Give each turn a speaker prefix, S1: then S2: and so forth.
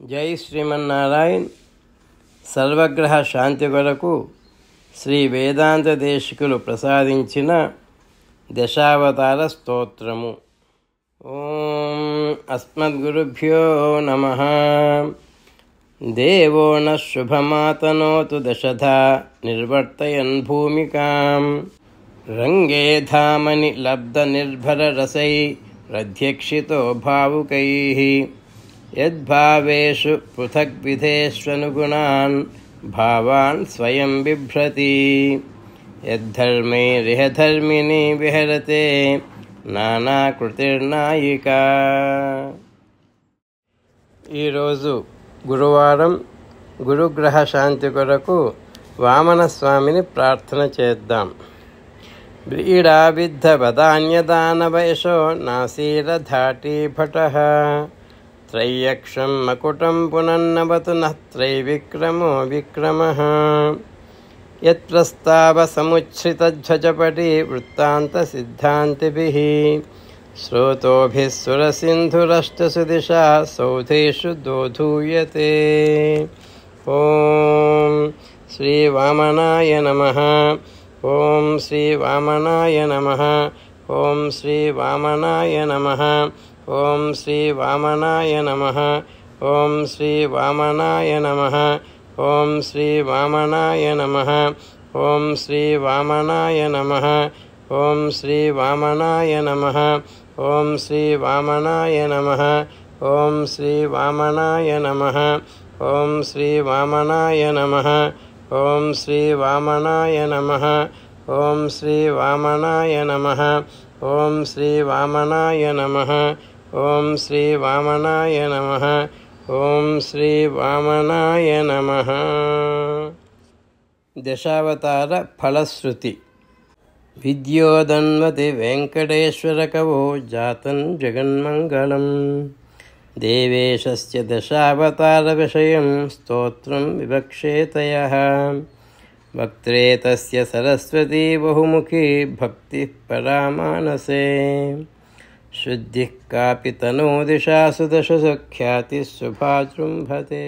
S1: జై శ్రీమన్నారాయణ్. సర్వగ్రహ శాంతి కొరకు శ్రీ వేదాంత దేశికులు ప్రసాదించిన దశావతార స్తోత్రము. ఓం అస్మద్గురుభ్యో నమః. దేవో న శుభమాతనోతు దశధా నిర్వర్తయన్ భూమికాం రంగే ధామని లబ్ధ నిర్భర రసై ప్రధ్యక్షితో భావుకైః యద్భావేషు పృథగ్విధేష్వనుగుణాన్ భావాన్ స్వయం బిభ్రతి యద్ధర్మైరిహ ధర్మిణి విహరతే నానాకృతిర్నాయికా. ఈరోజు గురువారం. గురుగ్రహ శాంతి కొరకు వామన స్వామిని ప్రార్థన చేద్దాం. వ్రీడావిద్ధ వదాన్యదానవయశో నాసీరధాటీ భటః త్రైయక్షం మకుటం పునన్నవతు నః త్రైవిక్రమో విక్రమః యత్ప్రస్తావ సముచ్ఛ్రితధ్వజపటి వృత్తాంతసిద్ధాంతిభిః శ్రోతోభిः సురసింధురష్టసుదిశా సౌధేషు దోధూయతే. ఓం శ్రీ వామనాయ నమః. ఓం శ్రీ వామనాయ నమః. ఓం శ్రీ వామనాయ నమః. ఓం శ్రీ వామనాయ నమః. ఓం శ్రీ వామనాయ నమః. ఓం శ్రీ వామనాయ నమః. ఓం శ్రీ వామనాయ నమః. ఓం శ్రీ వామనాయ నమః. ఓం శ్రీ వామనాయ నమః. ఓం శ్రీ వామనాయ నమః. ఓం శ్రీ వామనాయ నమః. ఓం శ్రీ వామనాయ నమః. ఓం శ్రీ వామనాయ నమః. ఓం శ్రీ వామనాయ నమః. ఓం శ్రీ వామనాయ నమః. ఓం శ్రీ వామనాయ నమః. దశావతార ఫలశ్రుతి. విద్యోదన్వతి వెంకటేశ్వర కవో జాతం జగన్మంగళం. దేవేశస్య దశావతార విషయం స్తోత్రం వివక్షేతయః. వక్త్రే తస్య సరస్వతీ బహుముఖీ భక్తిః పరామానసే. శుద్ధిః కాపి తనో దిశాసు దశసు ఖ్యాతిः శుభా జృంభతే.